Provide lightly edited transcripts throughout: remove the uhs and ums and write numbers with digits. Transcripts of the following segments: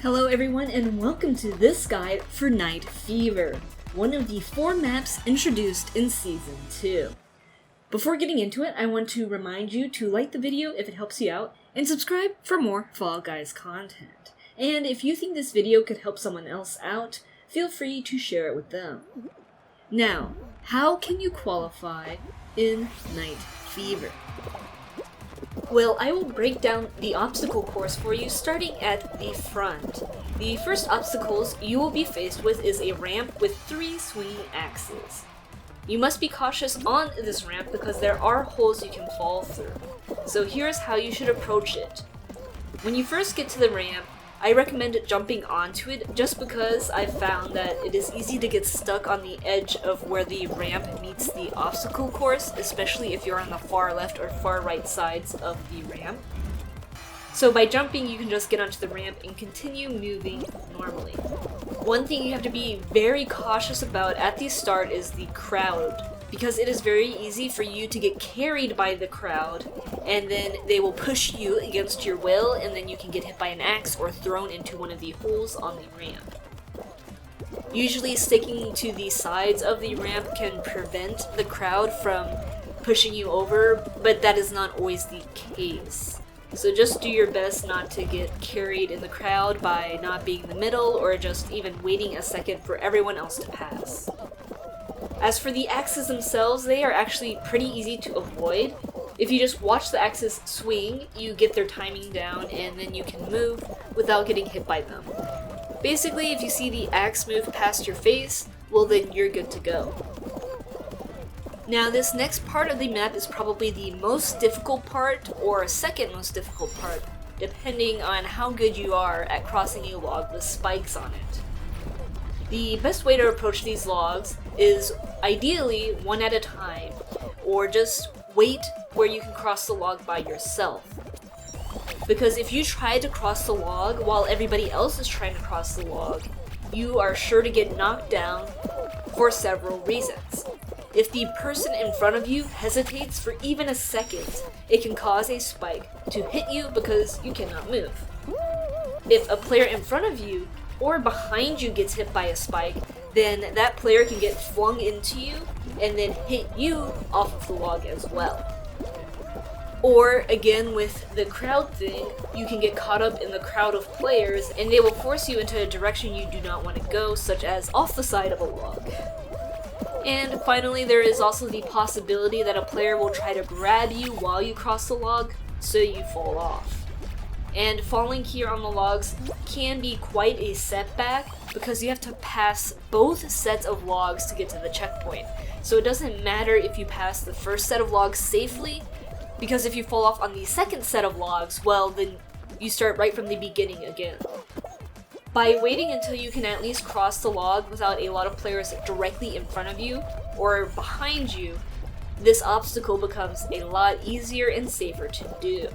Hello everyone and welcome to this guide for Night Fever, one of the 4 maps introduced in Season 2. Before getting into it, I want to remind you to like the video if it helps you out, and subscribe for more Fall Guys content. And if you think this video could help someone else out, feel free to share it with them. Now, how can you qualify in Night Fever? Well, I will break down the obstacle course for you starting at the front. The first obstacles you will be faced with is a ramp with 3 swinging axes. You must be cautious on this ramp because there are holes you can fall through. So here's how you should approach it. When you first get to the ramp, I recommend jumping onto it just because I've found that it is easy to get stuck on the edge of where the ramp meets the obstacle course, especially if you're on the far left or far right sides of the ramp. So by jumping, you can just get onto the ramp and continue moving normally. One thing you have to be very cautious about at the start is the crowd, because it is very easy for you to get carried by the crowd, and then they will push you against your will, and then you can get hit by an axe or thrown into one of the holes on the ramp. Usually sticking to the sides of the ramp can prevent the crowd from pushing you over, but that is not always the case. So just do your best not to get carried in the crowd by not being in the middle or just even waiting a second for everyone else to pass. As for the axes themselves, they are actually pretty easy to avoid. If you just watch the axes swing, you get their timing down and then you can move without getting hit by them. Basically, if you see the axe move past your face, well then you're good to go. Now this next part of the map is probably the most difficult part or second most difficult part, depending on how good you are at crossing a log with spikes on it. The best way to approach these logs is ideally one at a time, or just wait where you can cross the log by yourself. Because if you try to cross the log while everybody else is trying to cross the log, you are sure to get knocked down for several reasons. If the person in front of you hesitates for even a second, it can cause a spike to hit you because you cannot move. If a player in front of you or behind you gets hit by a spike, then that player can get flung into you and then hit you off of the log as well. Or again with the crowd thing, you can get caught up in the crowd of players and they will force you into a direction you do not want to go, such as off the side of a log. And finally, there is also the possibility that a player will try to grab you while you cross the log, so you fall off. And falling here on the logs can be quite a setback because you have to pass both sets of logs to get to the checkpoint. So it doesn't matter if you pass the first set of logs safely, because if you fall off on the second set of logs, well then you start right from the beginning again. By waiting until you can at least cross the log without a lot of players directly in front of you or behind you, this obstacle becomes a lot easier and safer to do.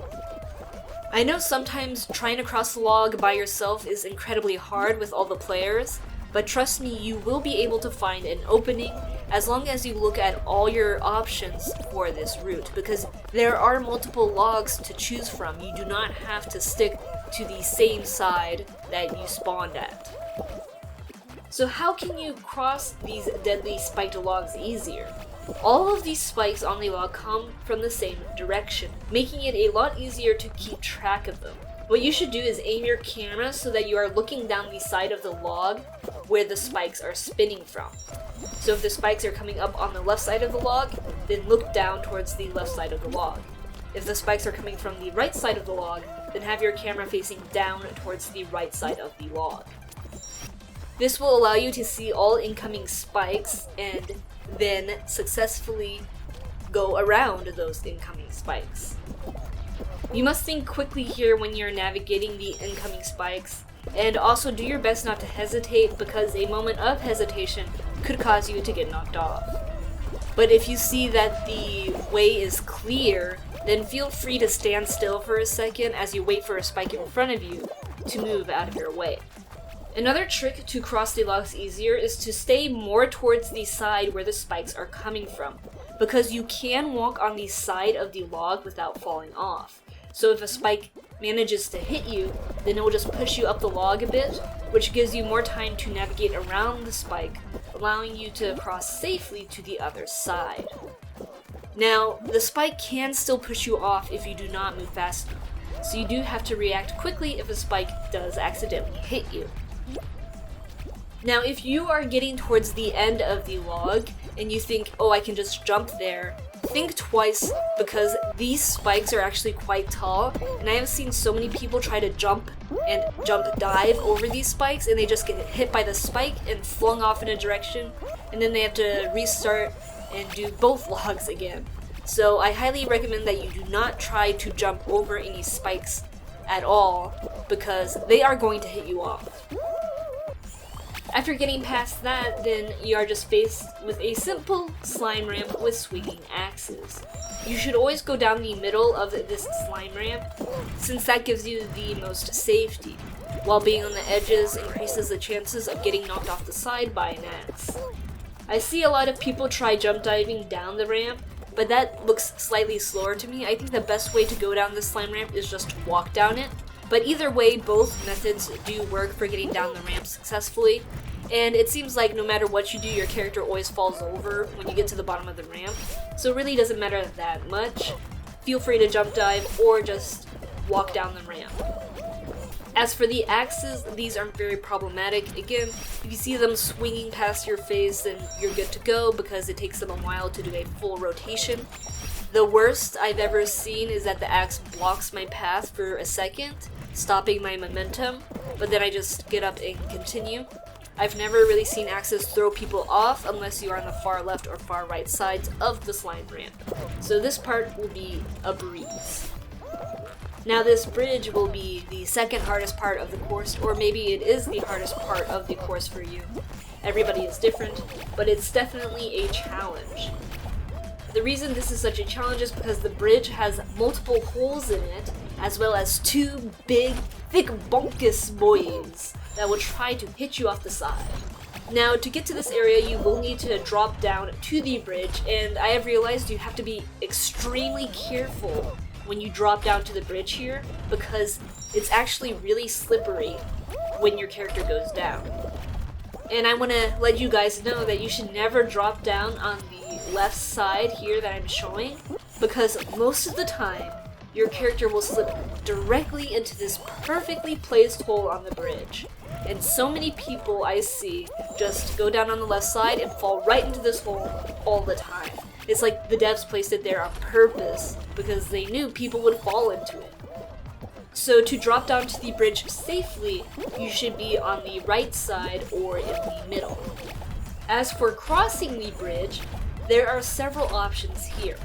I know sometimes trying to cross the log by yourself is incredibly hard with all the players, but trust me, you will be able to find an opening as long as you look at all your options for this route, because there are multiple logs to choose from. You do not have to stick to the same side that you spawned at. So how can you cross these deadly spiked logs easier? All of these spikes on the log come from the same direction, making it a lot easier to keep track of them. What you should do is aim your camera so that you are looking down the side of the log where the spikes are spinning from. So if the spikes are coming up on the left side of the log, then look down towards the left side of the log. If the spikes are coming from the right side of the log, then have your camera facing down towards the right side of the log. This will allow you to see all incoming spikes and then successfully go around those incoming spikes. You must think quickly here when you're navigating the incoming spikes, and also do your best not to hesitate because a moment of hesitation could cause you to get knocked off. But if you see that the way is clear, then feel free to stand still for a second as you wait for a spike in front of you to move out of your way. Another trick to cross the logs easier is to stay more towards the side where the spikes are coming from, because you can walk on the side of the log without falling off. So if a spike manages to hit you, then it will just push you up the log a bit, which gives you more time to navigate around the spike, allowing you to cross safely to the other side. Now, the spike can still push you off if you do not move fast enough, so you do have to react quickly if a spike does accidentally hit you. Now, if you are getting towards the end of the log and you think, oh, I can just jump there, think twice, because these spikes are actually quite tall, and I have seen so many people try to jump dive over these spikes, and they just get hit by the spike and flung off in a direction, and then they have to restart and do both logs again. So I highly recommend that you do not try to jump over any spikes at all, because they are going to hit you off. After getting past that, then you are just faced with a simple slime ramp with swinging axes. You should always go down the middle of this slime ramp, since that gives you the most safety, while being on the edges increases the chances of getting knocked off the side by an axe. I see a lot of people try jump diving down the ramp, but that looks slightly slower to me. I think the best way to go down this slime ramp is just to walk down it. But either way, both methods do work for getting down the ramp successfully, and it seems like no matter what you do, your character always falls over when you get to the bottom of the ramp, so it really doesn't matter that much. Feel free to jump dive or just walk down the ramp. As for the axes, these aren't very problematic. Again, if you see them swinging past your face, then you're good to go because it takes them a while to do a full rotation. The worst I've ever seen is that the axe blocks my path for a second, stopping my momentum, but then I just get up and continue. I've never really seen axes throw people off unless you are on the far left or far right sides of the slime ramp. So this part will be a breeze. Now this bridge will be the second hardest part of the course, or maybe it is the hardest part of the course for you. Everybody is different, but it's definitely a challenge. The reason this is such a challenge is because the bridge has multiple holes in it, as well as two big, thick bonkus boys that will try to hit you off the side. Now, to get to this area, you will need to drop down to the bridge, and I have realized you have to be extremely careful when you drop down to the bridge here, because it's actually really slippery when your character goes down. And I want to let you guys know that you should never drop down on the left side here that I'm showing, because most of the time, your character will slip directly into this perfectly placed hole on the bridge. And so many people I see just go down on the left side and fall right into this hole all the time. It's like the devs placed it there on purpose because they knew people would fall into it. So to drop down to the bridge safely, you should be on the right side or in the middle. As for crossing the bridge, there are several options here.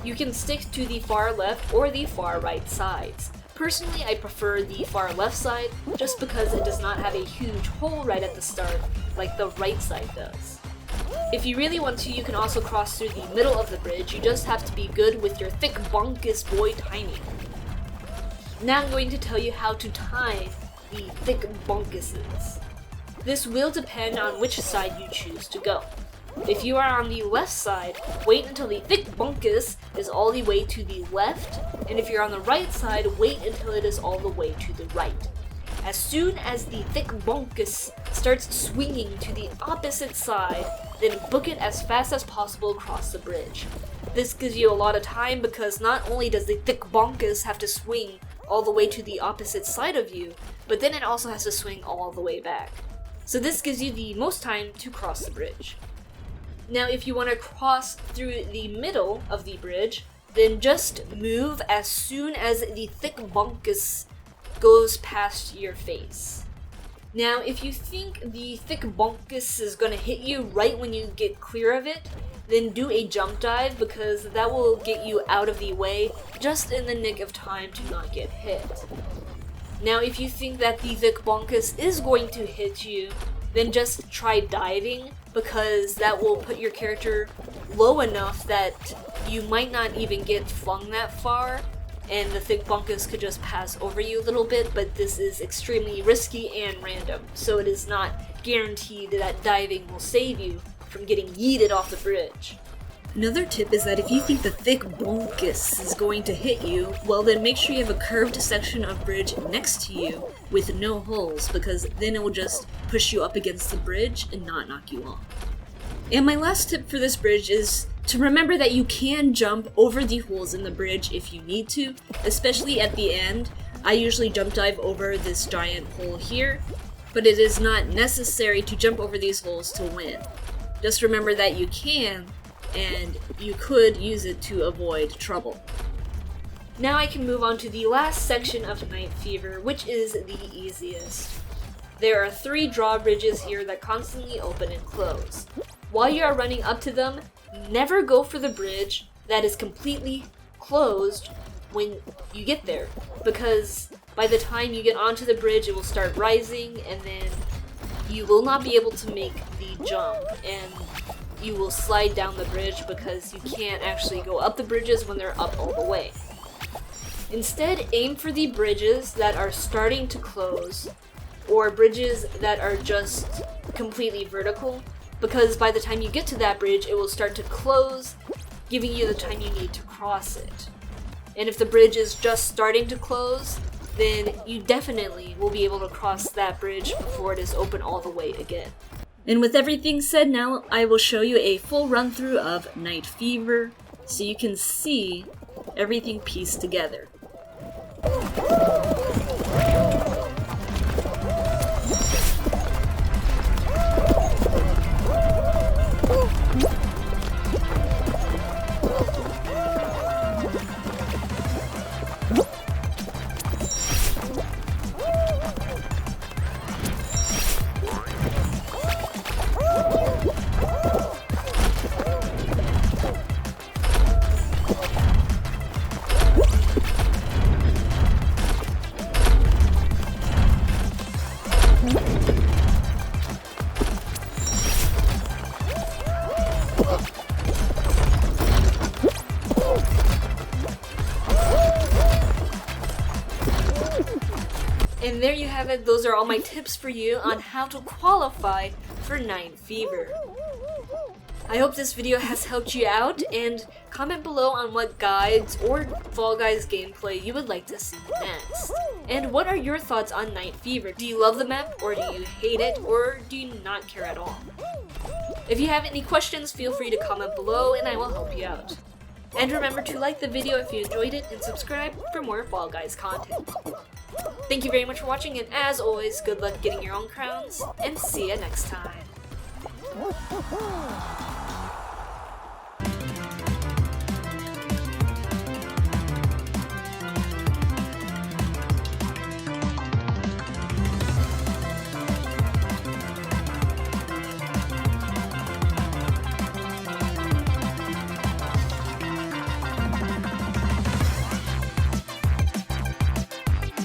You can stick to the far left or the far right sides. Personally, I prefer the far left side just because it does not have a huge hole right at the start like the right side does. If you really want to, you can also cross through the middle of the bridge. You just have to be good with your thick bonkus boy timing. Now I'm going to tell you how to time the thick bonkuses. This will depend on which side you choose to go. If you are on the left side, wait until the thick bonkus is all the way to the left, and if you're on the right side, wait until it is all the way to the right. As soon as the thick bonkus starts swinging to the opposite side, then book it as fast as possible across the bridge. This gives you a lot of time because not only does the thick bonkus have to swing all the way to the opposite side of you, but then it also has to swing all the way back. So this gives you the most time to cross the bridge. Now, if you want to cross through the middle of the bridge, then just move as soon as the thick bonkus goes past your face. Now, if you think the thick bonkus is going to hit you right when you get clear of it, then do a jump dive because that will get you out of the way just in the nick of time to not get hit. Now, if you think that the thick bonkus is going to hit you, then just try diving because that will put your character low enough that you might not even get flung that far and the thick bonkus could just pass over you a little bit, but this is extremely risky and random, so it is not guaranteed that diving will save you from getting yeeted off the bridge. Another tip is that if you think the thick BONKUSS is going to hit you, well then make sure you have a curved section of bridge next to you with no holes, because then it will just push you up against the bridge and not knock you off. And my last tip for this bridge is to remember that you can jump over the holes in the bridge if you need to, especially at the end. I usually jump dive over this giant hole here, but it is not necessary to jump over these holes to win. Just remember that you can, and you could use it to avoid trouble. Now I can move on to the last section of Night Fever, which is the easiest. There are 3 drawbridges here that constantly open and close. While you are running up to them, never go for the bridge that is completely closed when you get there, because by the time you get onto the bridge it will start rising and then you will not be able to make the jump and you will slide down the bridge because you can't actually go up the bridges when they're up all the way. Instead, aim for the bridges that are starting to close or bridges that are just completely vertical, because by the time you get to that bridge, it will start to close, giving you the time you need to cross it. And if the bridge is just starting to close, then you definitely will be able to cross that bridge before it is open all the way again. And with everything said, now I will show you a full run through of Night Fever so you can see everything pieced together. And there you have it, those are all my tips for you on how to qualify for Night Fever. I hope this video has helped you out, and comment below on what guides or Fall Guys gameplay you would like to see next. And what are your thoughts on Night Fever? Do you love the map, or do you hate it, or do you not care at all? If you have any questions, feel free to comment below and I will help you out. And remember to like the video if you enjoyed it and subscribe for more Fall Guys content. Thank you very much for watching, and as always, good luck getting your own crowns, and see you next time.